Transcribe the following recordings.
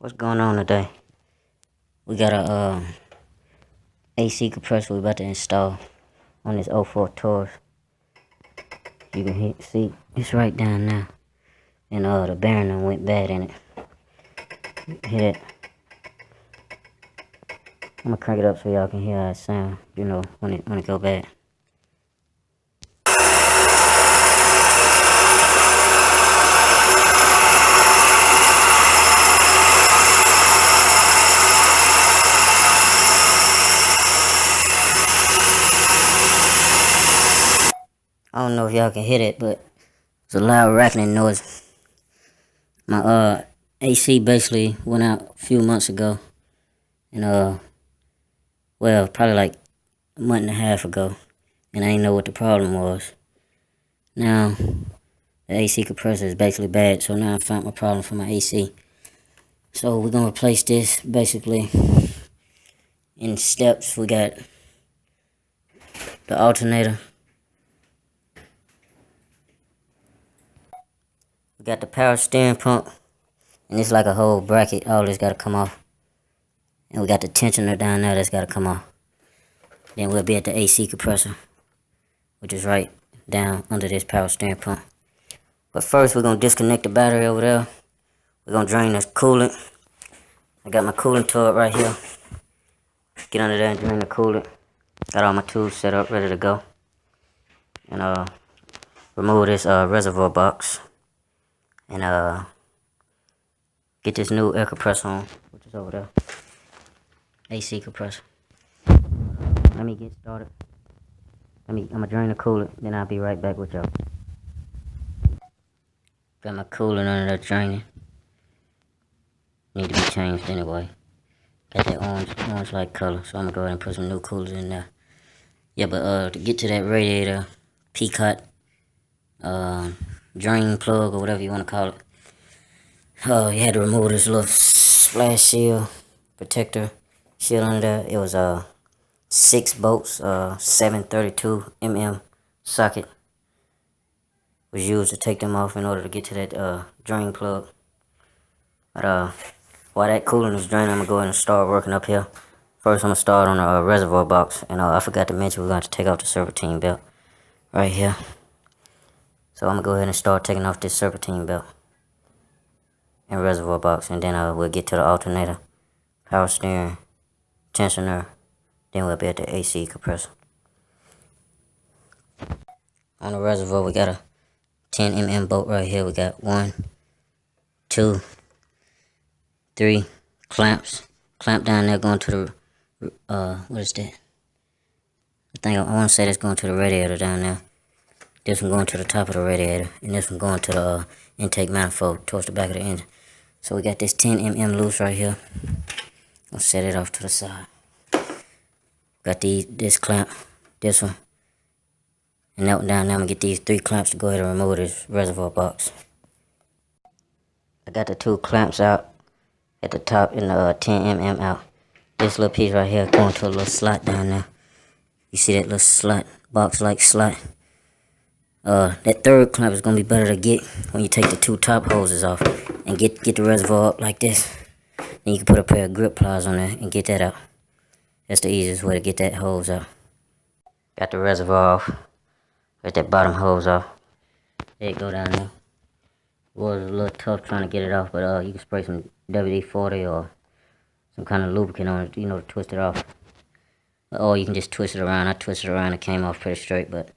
What's going on today? We got a AC compressor we about to install on this '04 Taurus. You can see it's right down now, and the bearing done went bad in it. Hear that? I'm gonna crank it up so y'all can hear how it sound. You know when it go bad. I don't know if y'all can hear that, but it's a loud rattling noise. My AC basically went out a few months ago, and well, probably like a month and a half ago, and I didn't know what the problem was. Now the AC compressor is basically bad, so now I found my problem for my AC. So we're gonna replace this basically in steps. We got the alternator. We got the power steering pump, and it's like a whole bracket. All this gotta come off. And we got the tensioner down there that's gotta come off. Then we'll be at the AC compressor, which is right down under this power steering pump. But first we're gonna disconnect the battery over there. We're gonna drain this coolant. I got my coolant tub right here. Get under there and drain the coolant. Got all my tools set up, ready to go. And remove this reservoir box. And get this new air compressor on, which is over there. AC compressor. Let me get started. I'm gonna drain the coolant, then I'll be right back with y'all. Got my coolant under there draining. Need to be changed anyway. Got that orange like color, so I'm gonna go ahead and put some new coolers in there. Yeah, but to get to that radiator, P-cut, drain plug or whatever you want to call it. You had to remove this little splash seal protector shield under there. It was 6 bolts, 732 mm socket was used to take them off in order to get to that drain plug. But while that coolant is draining, I'm gonna go ahead and start working up here. First, I'm gonna start on the reservoir box, and I forgot to mention we're going to take off the serpentine belt right here. So I'm gonna go ahead and start taking off this serpentine belt and reservoir box, and then we'll get to the alternator, power steering, tensioner, then we'll be at the AC compressor. On the reservoir, we got a 10 mm bolt right here. We got 1, 2, 3 clamps. Clamp down there going to the, what is that? I want to say that's going to the radiator down there. This one going to the top of the radiator, and this one going to the intake manifold towards the back of the engine. So we got this 10 mm loose right here. I'll set it off to the side. Got this clamp, this one, and that one down there. I'm gonna get these 3 clamps to go ahead and remove this reservoir box. I got the 2 clamps out at the top and the 10 mm out. This little piece right here going to a little slot down there. You see that little slot, box-like slot? That 3rd clamp is gonna be better to get when you take the 2 top hoses off and get the reservoir up like this. Then you can put a pair of grip pliers on there and get that out. That's the easiest way to get that hose out. Got the reservoir off. Got that bottom hose off. There it go down there. It was a little tough trying to get it off, but you can spray some WD-40 or some kind of lubricant on it, you know, to twist it off. Or you can just twist it around. I twisted it around, it came off pretty straight, but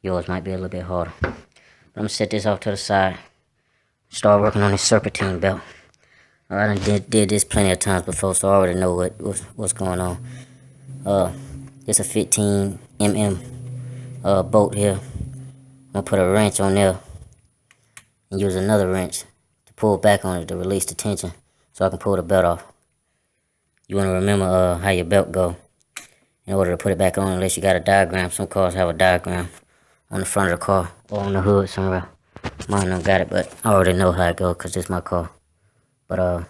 yours might be a little bit harder. But I'm gonna set this off to the side. Start working on this serpentine belt. I did this plenty of times before, so I already know what's going on. Just a 15 mm bolt here. I'm gonna put a wrench on there and use another wrench to pull back on it to release the tension, so I can pull the belt off. You wanna remember how your belt go in order to put it back on, unless you got a diagram. Some cars have a diagram on the front of the car or on the hood somewhere. Mine don't got it, but I already know how it goes because it's my car. But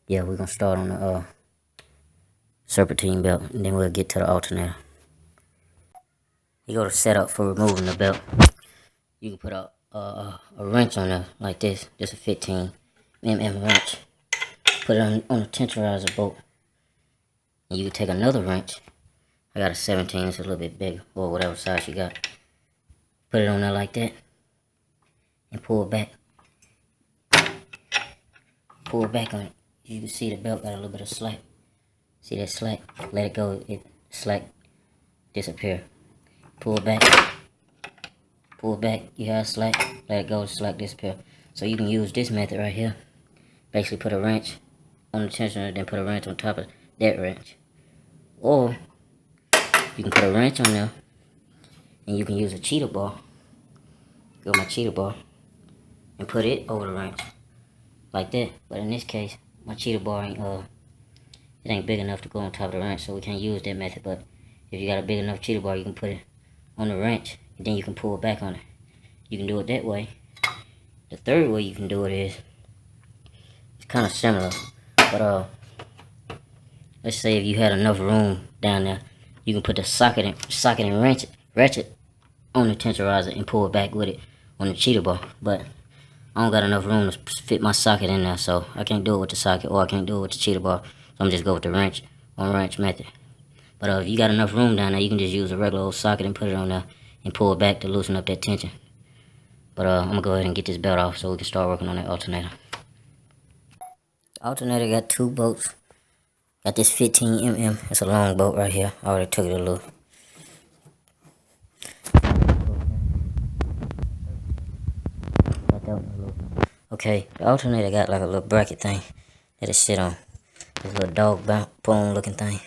yeah, we're gonna start on the serpentine belt, and then we'll get to the alternator. You go to setup for removing the belt. You can put a wrench on there like this. Just a 15 mm wrench. put it on a tensorizer bolt. And you can take another wrench. I got a 17, it's a little bit bigger, or whatever size you got. Put it on there like that, and pull it back. Pull it back on it. You can see the belt got a little bit of slack. See that slack? Let it go, slack disappear. Pull it back. Pull it back, you have slack, let it go, slack disappear. So you can use this method right here. Basically put a wrench on the tensioner, then put a wrench on top of that wrench. Or you can put a wrench on there, and you can use a cheetah bar. Go my cheetah bar, and put it over the wrench, like that. But in this case, my cheetah bar ain't big enough to go on top of the wrench, so we can't use that method. But if you got a big enough cheetah bar, you can put it on the wrench, and then you can pull it back on it. You can do it that way. The third way you can do it is, it's kind of similar, but let's say if you had enough room down there, you can put the socket and ratchet on the tensorizer and pull it back with it on the cheetah bar. But I don't got enough room to fit my socket in there, so I can't do it with the socket, or I can't do it with the cheetah bar. So I'm just go with the wrench method. But if you got enough room down there, you can just use a regular old socket and put it on there and pull it back to loosen up that tension. But I'm gonna go ahead and get this belt off so we can start working on that alternator. The alternator got 2 bolts. Got this 15 mm. It's a long bolt right here. I already took it a little. Okay, the alternator got like a little bracket thing that it sit on. This little dog bone looking thing.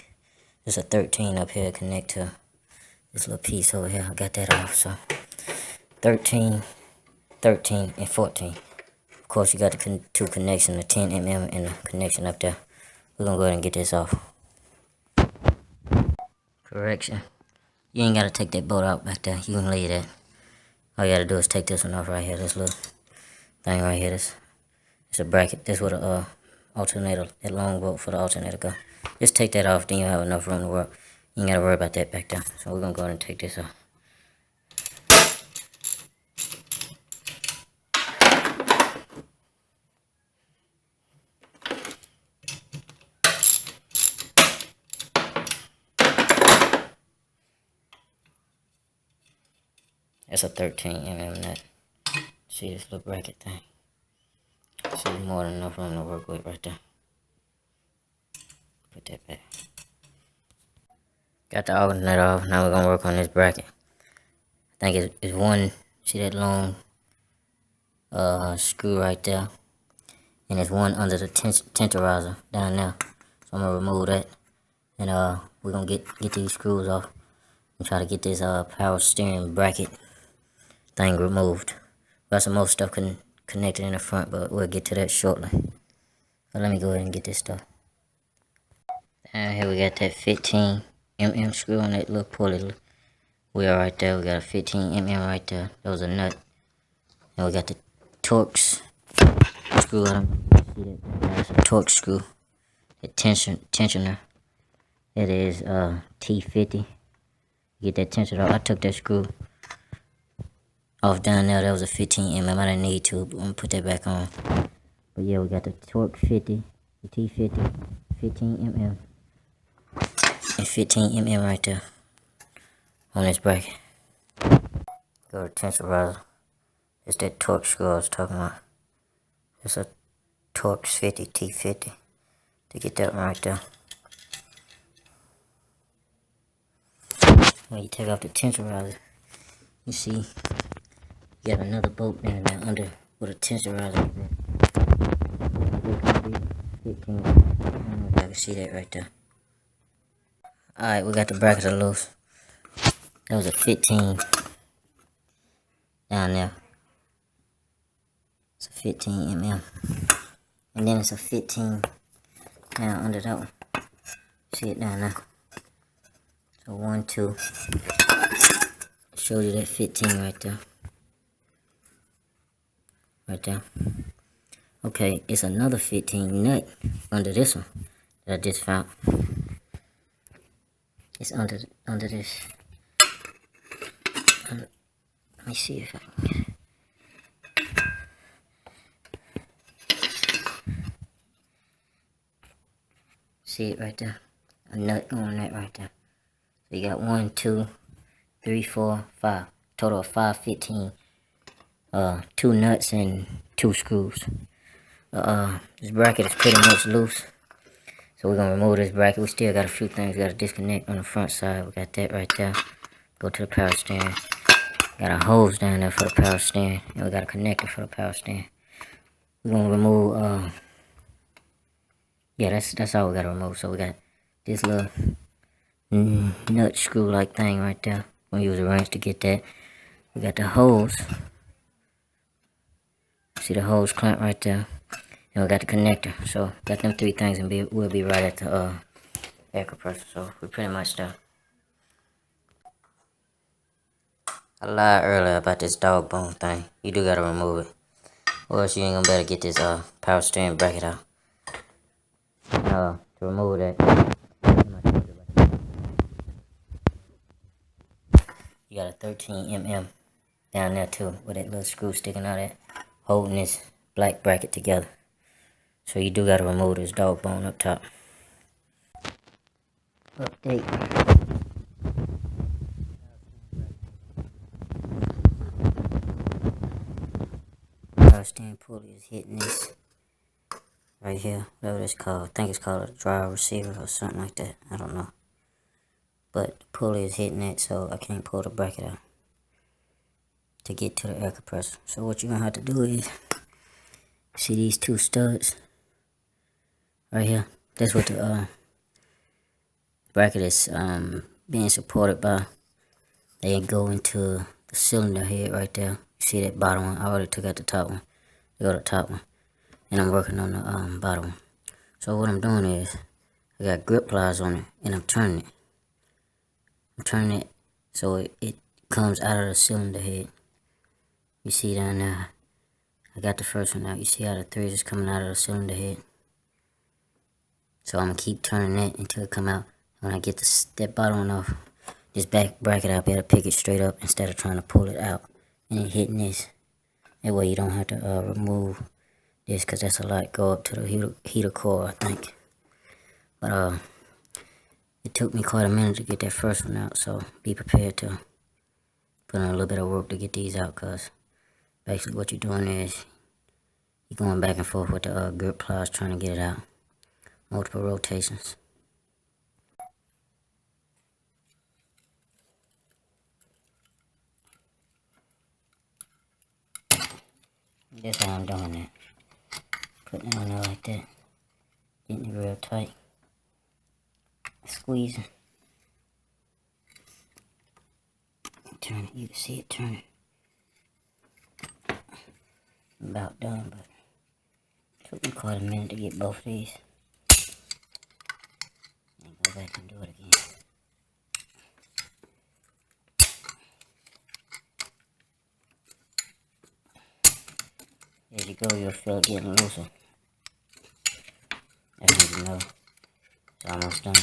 There's a 13 up here to connect to this little piece over here. I got that off, so 13, 13, and 14. Of course, you got the 2 connections, the 10 mm and the connection up there. We're gonna go ahead and get this off. Correction. You ain't gotta take that bolt out back there. You can leave that. All you gotta do is take this one off right here. This little thing right here. It's a bracket. This is where the alternator, that long bolt for the alternator go. Just take that off, then you'll have enough room to work. You ain't gotta worry about that back there. So we're gonna go ahead and take this off. That's a 13 mm nut. See this little bracket thing? See, more than enough room to work with right there. Put that back. Got the alternator off. Now we're gonna work on this bracket. I think it's one. See that long screw right there, and there's one under the tensorizer down there. So I'm gonna remove that, and we're gonna get these screws off and try to get this power steering bracket thing removed. Got some more stuff connected in the front, but we'll get to that shortly. So let me go ahead and get this stuff. And here we got that 15 mm screw on that little pulley wheel right there. We got a 15 mm right there. That was a nut. And we got the Taurus screw. I don't know if you see that. That's a Taurus screw. The tensioner. It is T50. Get that tension off. I took that screw off down there. That was a 15 mm. I didn't need to, but I'm gonna put that back on. But yeah, we got the Taurus 50, the T50, 15 mm, and 15 mm right there on this bracket. Go to tensorizer. It's that Taurus screw I was talking about. It's a Taurus 50, T50 to get that one right there. When you take off the tensorizer, you see you got another bolt down there under with a tensorizer. 15. I don't know if y'all can see that right there. Alright, we got the bracket loose. That was a 15 down there. It's a 15 mm. And then it's a 15 down under that one. See it down there. So 1, 2. Show you that 15 right there. Right there. Okay, it's another 15 nut under this one that I just found. It's under this. Let me see if I can. See it right there? A nut going on that right there. So you got 1, 2, 3, 4, 5. Total of 5, 15. 2 nuts and 2 screws. This bracket is pretty much loose. So we're gonna remove this bracket. We still got a few things we gotta disconnect on the front side. We got that right there. Go to the power steering. Got a hose down there for the power steering. And we got a connector for the power steering. We're gonna remove yeah, that's all we gotta remove. So we got this little nut screw like thing right there. We're gonna use a wrench to get that. We got the hose. See the hose clamp right there. And we got the connector. So got them 3 things and we'll be right at the air compressor. So we're pretty much done. I lied earlier about this dog bone thing. You do gotta remove it. Or else you ain't gonna better get this power steering bracket out. To remove that, you got a 13mm down there too, with that little screw sticking out of it, holding this black bracket together. So you do gotta remove this dog bone up top. Update. Power steering pulley is hitting this right here, whatever it's called. I think it's called a drive receiver or something like that. I don't know. But the pulley is hitting it, so I can't pull the bracket out to get to the air compressor. So what you're gonna have to do is, see these 2 studs right here? That's what the bracket is being supported by. They go into the cylinder head right there. You see that bottom one? I already took out the top one. They go to the top one. And I'm working on the bottom one. So what I'm doing is, I got grip pliers on it, and I'm turning it. I'm turning it so it comes out of the cylinder head. You see down there, I got the first one out. You see how the threads is coming out of the cylinder head? So I'm going to keep turning that until it come out. When I get that bottom one off, this back bracket, I'll be able to pick it straight up instead of trying to pull it out and then hitting this. That way you don't have to remove this, because that's a lot. Go up to the heater core, I think. But it took me quite a minute to get that first one out, so be prepared to put in a little bit of work to get these out, because basically what you're doing is you're going back and forth with the grip pliers trying to get it out. Multiple rotations. That's how I'm doing that. Putting it on there like that. Getting it real tight. Squeezing. Turn it. You can see it turning. I'm about done, but it took me quite a minute to get both of these. And go back and do it again. As you go, you'll feel it getting looser. That's when you know it's almost done.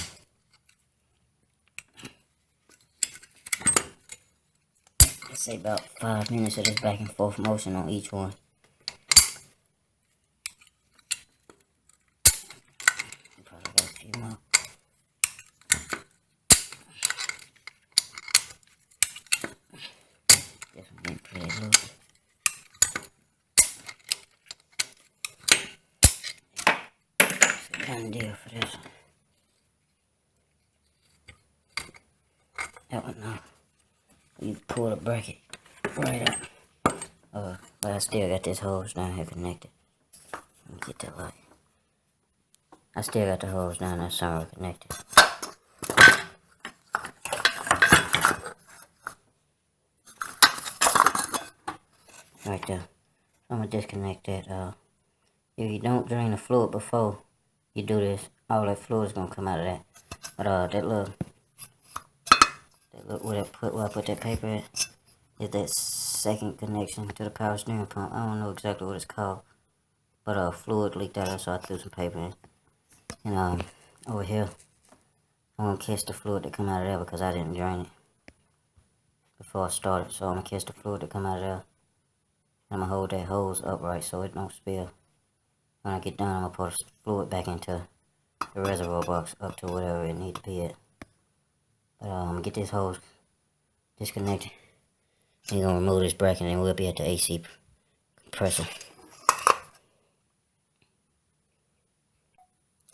Let's say about 5 minutes of this back and forth motion on each one. Probably got a few more. This one getting pretty loose. Done deal for this one. That one now. You pull the bracket right up. But I still got this hose down here connected. Let me get that light. I still got the hose down there somewhere connected. Right there. I'm gonna disconnect that. If you don't drain the fluid before you do this, all that fluid is gonna come out of that. But that little where I put that paper at is that second connection to the power steering pump. I don't know exactly what it's called, but fluid leaked out, so I threw some paper in. And over here, I'm gonna catch the fluid that come out of there because I didn't drain it before I started. So I'm gonna catch the fluid that come out of there. I'm gonna hold that hose upright so it don't spill. When I get done, I'm gonna pour the fluid back into the reservoir box up to whatever it needs to be at. But get this hose disconnected. You're gonna remove this bracket and we'll be at the AC compressor.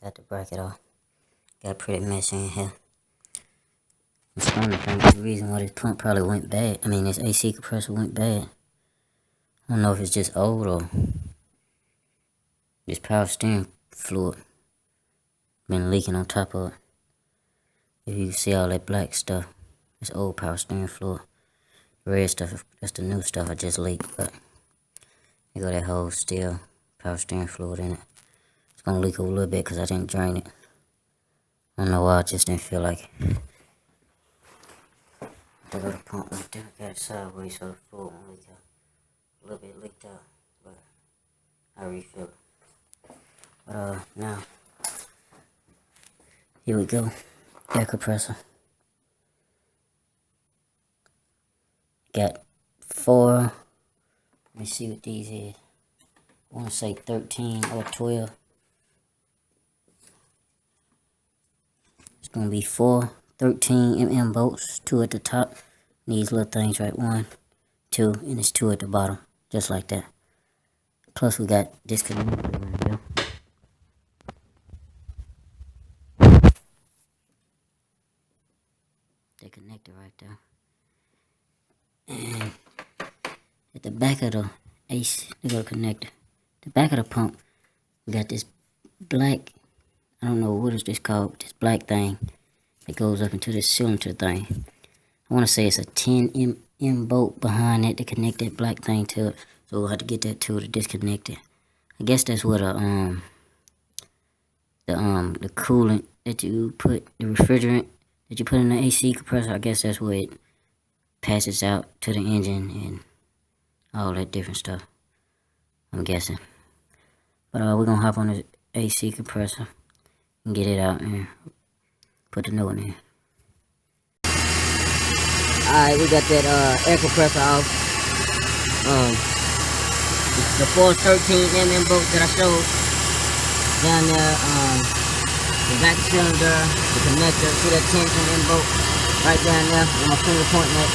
Got the bracket off. Got a pretty mess in here. I'm starting to think the reason why this pump probably went bad. I mean, this AC compressor went bad. I don't know if it's just old or this power steering fluid been leaking on top of it. If you see all that black stuff, it's old power steering fluid. The red stuff, that's the new stuff I just leaked, but you got that whole still power steering fluid in it. It's gonna leak a little bit because I didn't drain it. I don't know why, I just didn't feel like it. The little pump right there, got it sideways so the fluid won't leak out. A little bit leaked out, but I refill it. But now, here we go, air compressor. Got 4, let me see what these is. I want to say 13 or 12. It's going to be 4 13mm bolts, 2 at the top. These little things right, 1, 2, and it's 2 at the bottom, just like that. Plus we got this connector right here. The connector right there. And at the back of the AC, the little connector, the back of the pump, we got this black, I don't know what is this called, this black thing that goes up into this cylinder thing. I want to say it's a 10mm bolt behind it to connect that black thing to it. So we'll have to get that tool to disconnect it. I guess that's what the coolant that you put, the refrigerant that you put in the AC compressor, I guess that's where it passes out to the engine and all that different stuff, I'm guessing. But we're gonna hop on this AC compressor and get it out and put the new one in. Alright, we got that air compressor off. The 4 13mm bolts that I showed down there, the back cylinder, the connector, see that 10mm bolt right down there with my finger pointing at.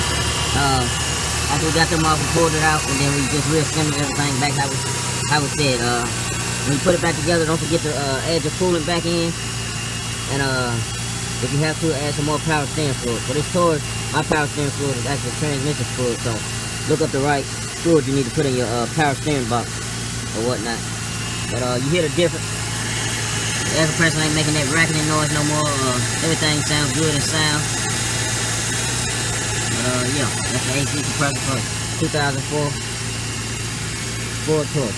After we got them off, we pulled it out, and then we just reassembled everything back how we said. When you put it back together, don't forget to add your coolant back in, and if you have to, add some more power steering fluid. For this Taurus, my power steering fluid is actually transmission fluid, so look up the right fluid you need to put in your power steering box or whatnot. But you hear the difference. The air compressor ain't making that racketing noise no more. Everything sounds good and sound. But yeah, that's the AC compressor for 2004 Ford Taurus.